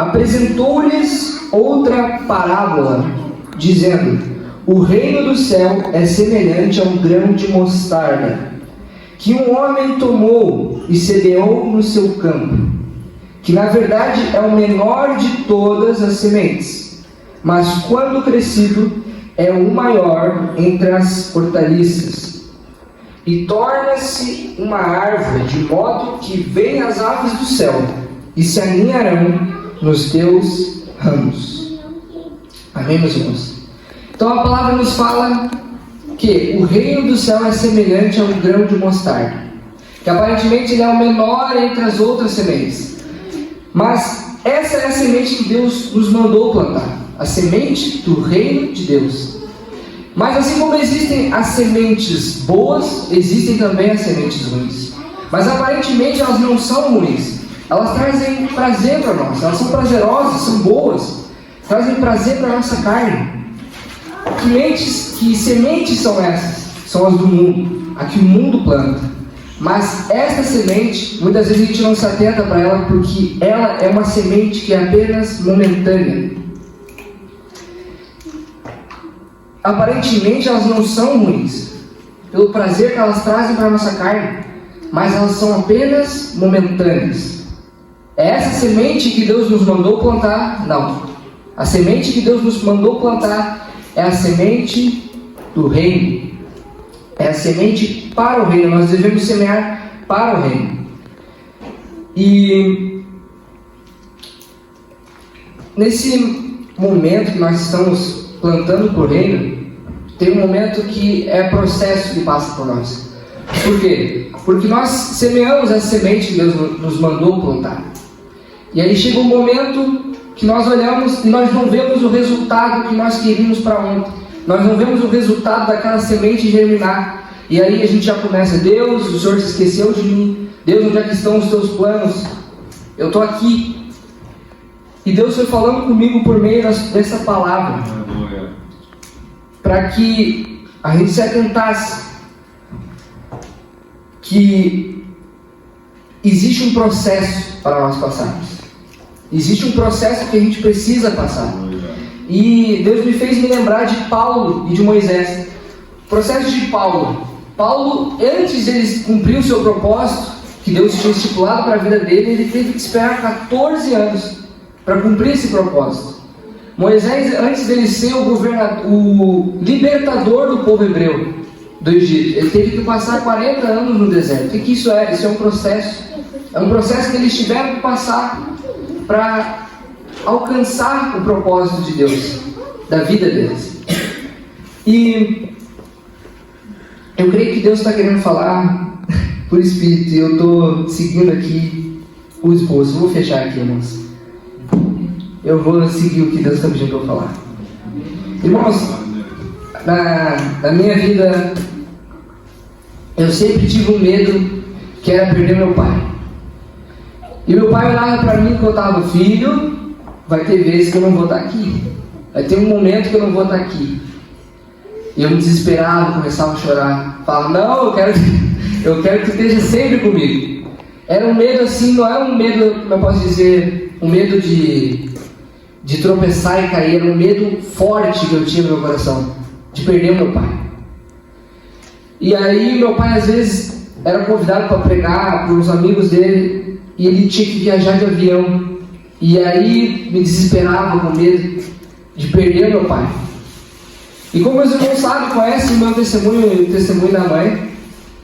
Apresentou-lhes outra parábola, dizendo: o reino do céu é semelhante a um grão de mostarda, que um homem tomou e semeou no seu campo, que na verdade é o menor de todas as sementes, mas quando crescido é o maior entre as hortaliças, e torna-se uma árvore, de modo que vêm as aves do céu e se aninharão nos teus ramos. Amém, meus irmãos? Então a palavra nos fala que o reino do céu é semelhante a um grão de mostarda, que aparentemente ele é o menor entre as outras sementes, mas essa é a semente que Deus nos mandou plantar, a semente do reino de Deus. Mas assim como existem as sementes boas, existem também as sementes ruins, mas aparentemente elas não são ruins, elas trazem prazer para nós, elas são prazerosas, são boas, trazem prazer para a nossa carne. Que sementes são essas? São as do mundo, a que o mundo planta. Mas esta semente, muitas vezes a gente não se atenta para ela, porque ela é uma semente que é apenas momentânea. Aparentemente elas não são ruins, pelo prazer que elas trazem para a nossa carne, mas elas são apenas momentâneas. É essa semente que Deus nos mandou plantar? Não. A semente que Deus nos mandou plantar é a semente do reino. É a semente para o reino. Nós devemos semear para o reino. E nesse momento que nós estamos plantando para o reino, tem um momento que é processo que passa por nós. Por quê? Porque nós semeamos essa semente que Deus nos mandou plantar. E aí chega um momento que nós olhamos e nós não vemos o resultado que nós queríamos para ontem. Nós não vemos o resultado daquela semente germinar. E aí a gente já começa: Deus, o Senhor se esqueceu de mim. Deus, onde é que estão os teus planos? Eu estou aqui. E Deus foi falando comigo por meio dessa palavra, para que a gente se atentasse que existe um processo para nós passarmos. Existe um processo que a gente precisa passar. E Deus me fez me lembrar de Paulo e de Moisés. O processo de Paulo, antes de ele cumprir o seu propósito, que Deus tinha estipulado para a vida dele, ele teve que esperar 14 anos para cumprir esse propósito. Moisés, antes dele ser o libertador do povo hebreu do Egito, ele teve que passar 40 anos no deserto. O que isso é? Isso é um processo. É um processo que eles tiveram que passar para alcançar o propósito de Deus, da vida deles. E eu creio que Deus está querendo falar por Espírito, e eu estou seguindo aqui o esboço. Vou fechar aqui, irmãos. Eu vou seguir o que Deus está pedindo para eu falar. Irmãos, na minha vida, eu sempre tive um medo, que era perder meu pai. E meu pai olhava para mim quando eu estava: filho, vai ter vezes que eu não vou estar aqui. Vai ter um momento que eu não vou estar aqui. E eu me desesperava, começava a chorar. Falava: não, eu quero que tu esteja sempre comigo. Era um medo assim, não era um medo, como eu posso dizer, um medo de tropeçar e cair. Era um medo forte que eu tinha no meu coração, de perder o meu pai. E aí meu pai às vezes era convidado para pregar por uns amigos dele, e ele tinha que viajar de avião. E aí me desesperava com medo de perder meu pai. E como meus irmãos sabem, conhecem o meu testemunho e o testemunho da mãe,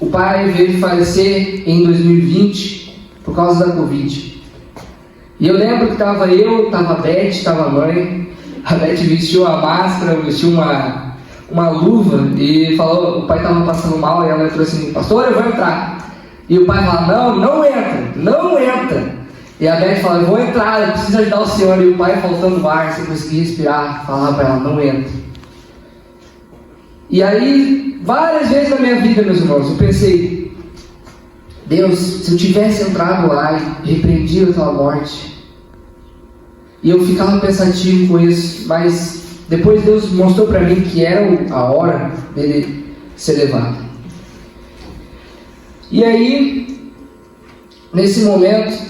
o pai veio falecer em 2020 por causa da Covid. E eu lembro que estava a Beth, estava a mãe. A Beth vestiu a máscara, vestiu uma luva e falou: o pai estava passando mal, e ela entrou assim: pastor, eu vou entrar. E o pai fala: não entra. E a Beth fala: eu vou entrar, eu preciso ajudar o senhor. E o pai, faltando ar, sem conseguir respirar, falava para ela: não entra. E aí, várias vezes na minha vida, meus irmãos, eu pensei: Deus, se eu tivesse entrado lá e repreendido aquela morte. E eu ficava pensativo com isso, mas depois Deus mostrou para mim que era a hora dele ser levado. E aí, nesse momento,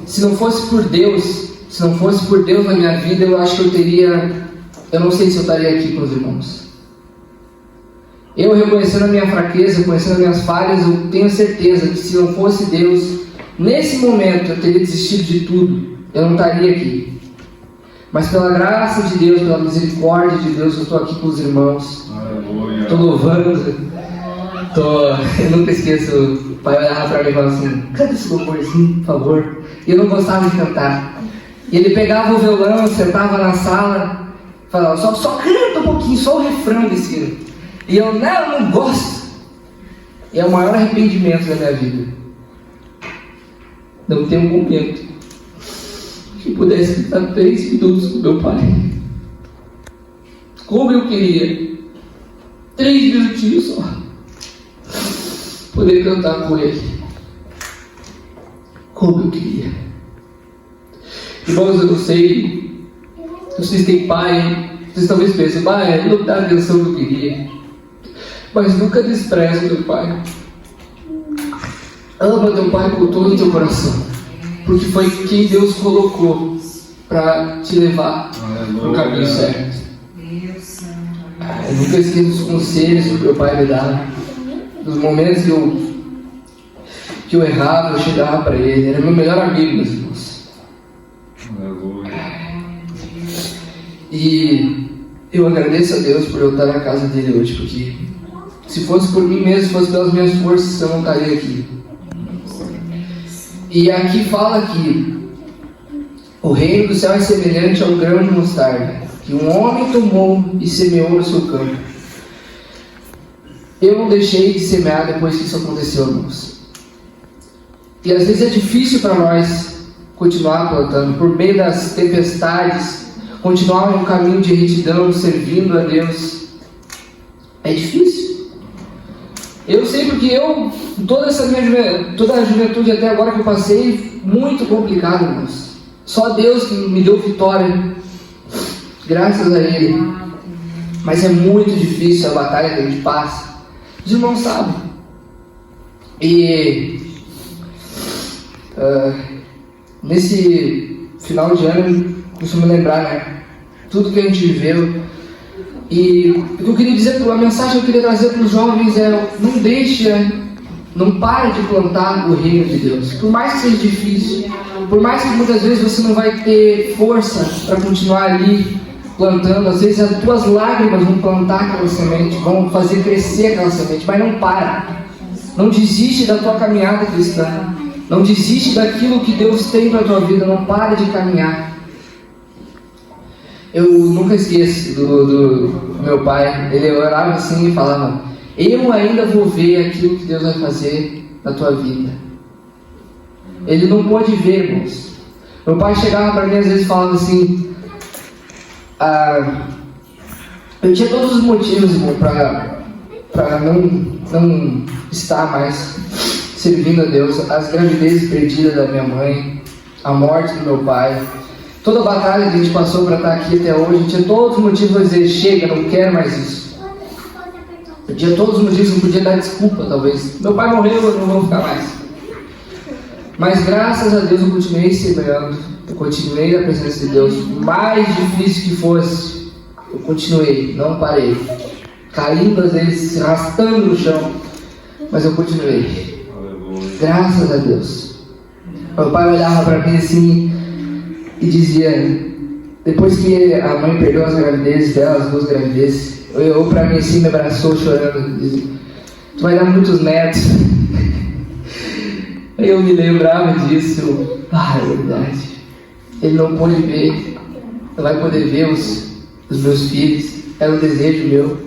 se não fosse por Deus na minha vida, eu acho que eu não sei se eu estaria aqui com os irmãos. Eu reconhecendo a minha fraqueza, reconhecendo as minhas falhas, eu tenho certeza que se não fosse Deus, nesse momento eu teria desistido de tudo, eu não estaria aqui. Mas pela graça de Deus, pela misericórdia de Deus, eu estou aqui com os irmãos. Estou louvando. Eu nunca esqueço, o pai olhava para mim e falava assim: canta esse louvorzinho, por favor. E eu não gostava de cantar. E ele pegava o violão, sentava na sala, falava: só canta um pouquinho, só o refrão desse hino. E eu não gosto. E é o maior arrependimento da minha vida. Não ter um momento que pudesse cantar 3 minutos com meu pai. Como eu queria 3 minutinhos só poder cantar com ele. Como eu queria. Irmãos, eu não sei se vocês têm pai. Vocês talvez pensem: pai, não dá a atenção que eu queria. Mas nunca despreze o teu pai. Ama teu pai com todo o teu coração, porque foi quem Deus colocou para te levar no caminho certo. Eu nunca esqueço dos conselhos que meu pai me dava, dos momentos que eu errava, eu chegava para ele. Era meu melhor amigo, meus irmãos. E eu agradeço a Deus por eu estar na casa dele hoje, porque se fosse por mim mesmo, se fosse pelas minhas forças, eu não estaria aqui. E aqui fala que o reino do céu é semelhante ao grão de mostarda, que um homem tomou e semeou no seu campo. Eu não deixei de semear depois que isso aconteceu, irmãos. E às vezes é difícil para nós continuar plantando, por meio das tempestades, continuar em um caminho de retidão, servindo a Deus. É difícil. Eu sei, porque toda a juventude até agora que eu passei, muito complicado, irmãos. Só Deus que me deu vitória, graças a Ele. Mas é muito difícil a batalha que a gente passa. Os irmãos sabem. E nesse final de ano, eu costumo lembrar, né? Tudo que a gente viveu. E o que eu queria dizer, a mensagem que eu queria trazer para os jovens é: não pare de plantar o reino de Deus. Por mais que seja difícil, por mais que muitas vezes você não vai ter força para continuar ali plantando, às vezes as tuas lágrimas vão plantar aquela semente, vão fazer crescer aquela semente, mas não para. Não desiste da tua caminhada cristã. Não desiste daquilo que Deus tem para a tua vida. Não pare de caminhar. Eu nunca esqueço do meu pai. Ele orava assim e falava: eu ainda vou ver aquilo que Deus vai fazer na tua vida. Ele não pôde ver, irmãos. Meu pai chegava para mim às vezes e falava assim: eu tinha todos os motivos, irmão, para não estar mais servindo a Deus. As gravidezes perdidas da minha mãe, a morte do meu pai, toda a batalha que a gente passou para estar aqui até hoje, tinha todos os motivos para dizer: chega, não quero mais isso. Eu tinha todos os motivos, não podia dar desculpa, talvez. Meu pai morreu, eu não vou ficar mais. Mas graças a Deus eu continuei semeando, eu continuei na presença de Deus. Mais difícil que fosse, eu continuei, não parei. Caindo às vezes, se arrastando no chão, mas eu continuei. Graças a Deus. Meu pai olhava para mim assim e dizia, depois que a mãe perdeu as gravidezes dela, as 2 gravidezes, olhou para mim assim, me abraçou chorando, dizia: tu vai dar muitos netos. Aí eu me lembrava disso. É verdade. Ele não pôde ver, não vai poder ver os meus filhos. Era um desejo meu.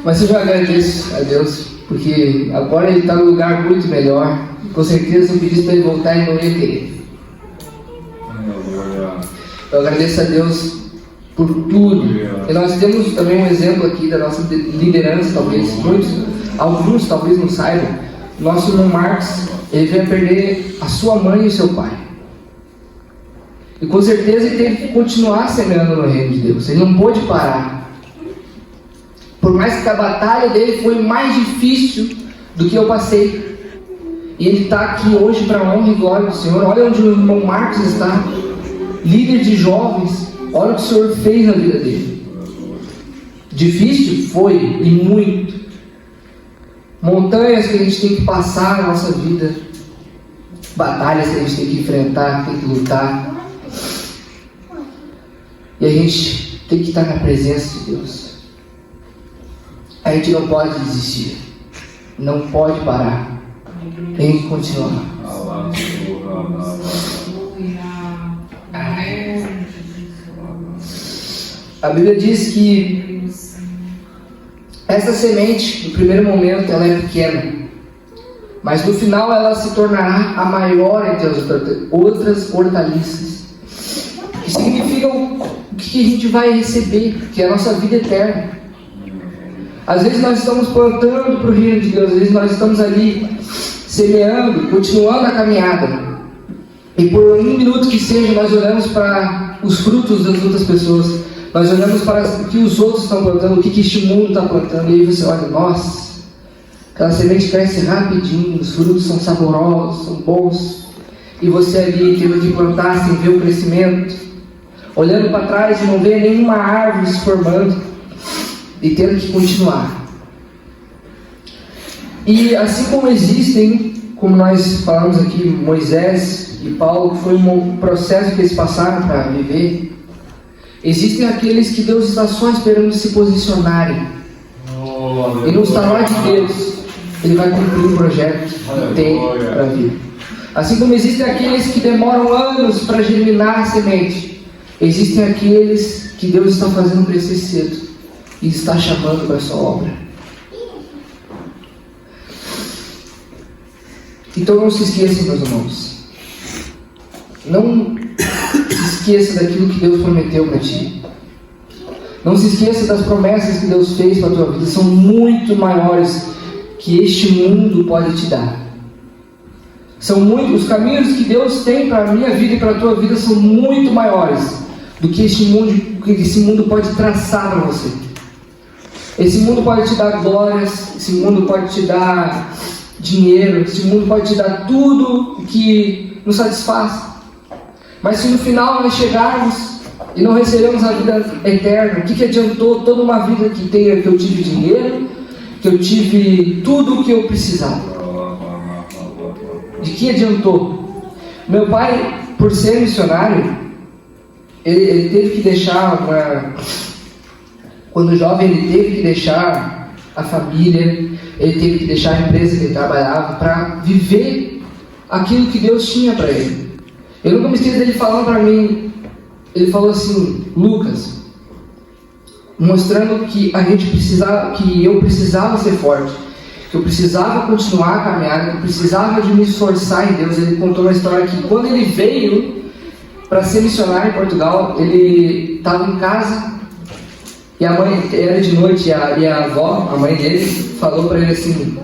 Mas eu já agradeço a Deus, porque agora ele está num lugar muito melhor. Com certeza, se eu pedisse para ele voltar, ele não ia querer. Eu agradeço a Deus por tudo. E nós temos também um exemplo aqui da nossa liderança, talvez alguns talvez não saibam. Nosso irmão Marcos, ele veio perder a sua mãe e o seu pai. E com certeza ele teve que continuar semeando no reino de Deus. Ele não pôde parar. Por mais que a batalha dele foi mais difícil do que eu passei. E ele está aqui hoje para a honra e glória do Senhor. Olha onde o irmão Marcos está, líder de jovens. Olha o que o Senhor fez na vida dele. Difícil? Foi, e muito. Montanhas que a gente tem que passar na nossa vida, batalhas que a gente tem que enfrentar, tem que lutar. E a gente tem que estar na presença de Deus. A gente não pode desistir, não pode parar. Tem que continuar. A Bíblia diz que essa semente, no primeiro momento, ela é pequena, mas no final ela se tornará a maior entre as outras hortaliças. Que significa o que a gente vai receber, que é a nossa vida eterna. Às vezes nós estamos plantando para o reino de Deus, às vezes nós estamos ali semeando, continuando a caminhada. E por um minuto que seja, nós olhamos para os frutos das outras pessoas. Nós olhamos para o que os outros estão plantando, o que este mundo está plantando. E aí você olha, nossa, aquela semente cresce rapidinho, os frutos são saborosos, são bons. E você ali tendo que plantar sem ver o crescimento, olhando para trás e não ver nenhuma árvore se formando, e tendo que continuar. E assim como existem, como nós falamos aqui, Moisés e Paulo, que foi um processo que eles passaram para viver, existem aqueles que Deus está só esperando se posicionarem. E no estalar de Deus, Ele vai cumprir o projeto que tem para vir. Assim como existem aqueles que demoram anos para germinar a semente, existem aqueles que Deus está fazendo crescer cedo e está chamando para a sua obra. Então não se esqueçam, meus irmãos. Não se esqueça daquilo que Deus prometeu para ti. Não se esqueça das promessas que Deus fez para a tua vida. São muito maiores que este mundo pode te dar. São muitos, os caminhos que Deus tem para a minha vida e para a tua vida são muito maiores do que esse mundo pode traçar para você. Esse mundo pode te dar glórias, esse mundo pode te dar dinheiro, esse mundo pode te dar tudo que nos satisfaz. Mas se no final nós chegarmos e não recebermos a vida eterna, o que adiantou toda uma vida que eu tive dinheiro, que eu tive tudo o que eu precisava? De que adiantou? Meu pai, por ser missionário, ele teve que deixar quando jovem, ele teve que deixar a família, ele teve que deixar a empresa que ele trabalhava para viver aquilo que Deus tinha para ele. Eu nunca me esqueço dele falando para mim, ele falou assim, Lucas, mostrando que eu precisava ser forte, que eu precisava continuar a caminhada, que eu precisava de me esforçar em Deus. Ele contou uma história que quando ele veio para ser missionário em Portugal, ele estava em casa e a mãe, era de noite, e a avó, a mãe dele, falou para ele assim,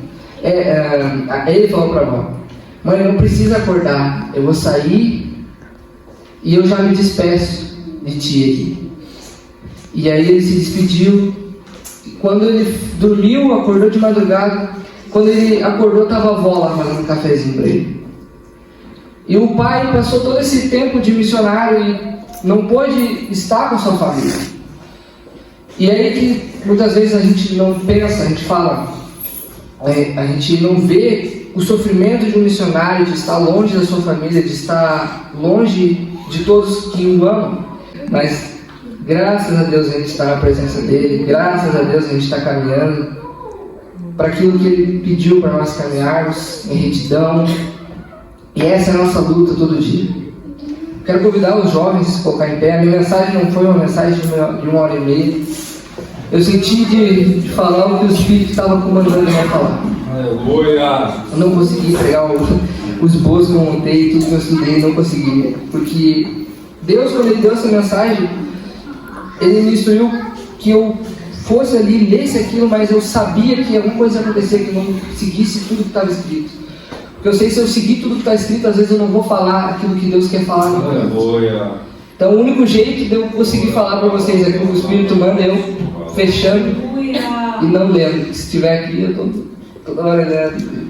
ele falou para a avó, mãe, não precisa acordar, eu vou sair e eu já me despeço de ti aqui. E aí ele se despediu. Quando ele dormiu, acordou de madrugada. Quando ele acordou, estava a avó lá fazendo um cafezinho para ele. E o pai passou todo esse tempo de missionário e não pôde estar com a sua família. E aí que muitas vezes a gente não pensa, a gente fala, a gente não vê o sofrimento de um missionário, de estar longe da sua família, de estar longe de todos que o amam. Mas graças a Deus a gente está na presença dele, graças a Deus a gente está caminhando para aquilo que ele pediu para nós caminharmos em retidão. E essa é a nossa luta todo dia. Quero convidar os jovens a se colocar em pé. A minha mensagem não foi uma mensagem de 1h30. Eu senti de falar o que o Espírito estava comandando eu falar. Aleluia! Eu não consegui pegar os esboços que eu montei, tudo que eu estudei, não consegui. Porque Deus, quando Ele deu essa mensagem, Ele me instruiu que eu fosse ali, lesse aquilo, mas eu sabia que alguma coisa ia acontecer, que eu não seguisse tudo que estava escrito. Porque eu sei que se eu seguir tudo que está escrito, às vezes eu não vou falar aquilo que Deus quer falar no momento. Aleluia! Então o único jeito de eu conseguir falar para vocês é que o Espírito manda eu fechando e não lendo. Se estiver aqui, eu estou toda hora lendo.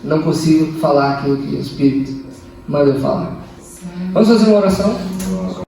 não consigo falar aquilo que o Espírito manda eu falar. Vamos fazer uma oração?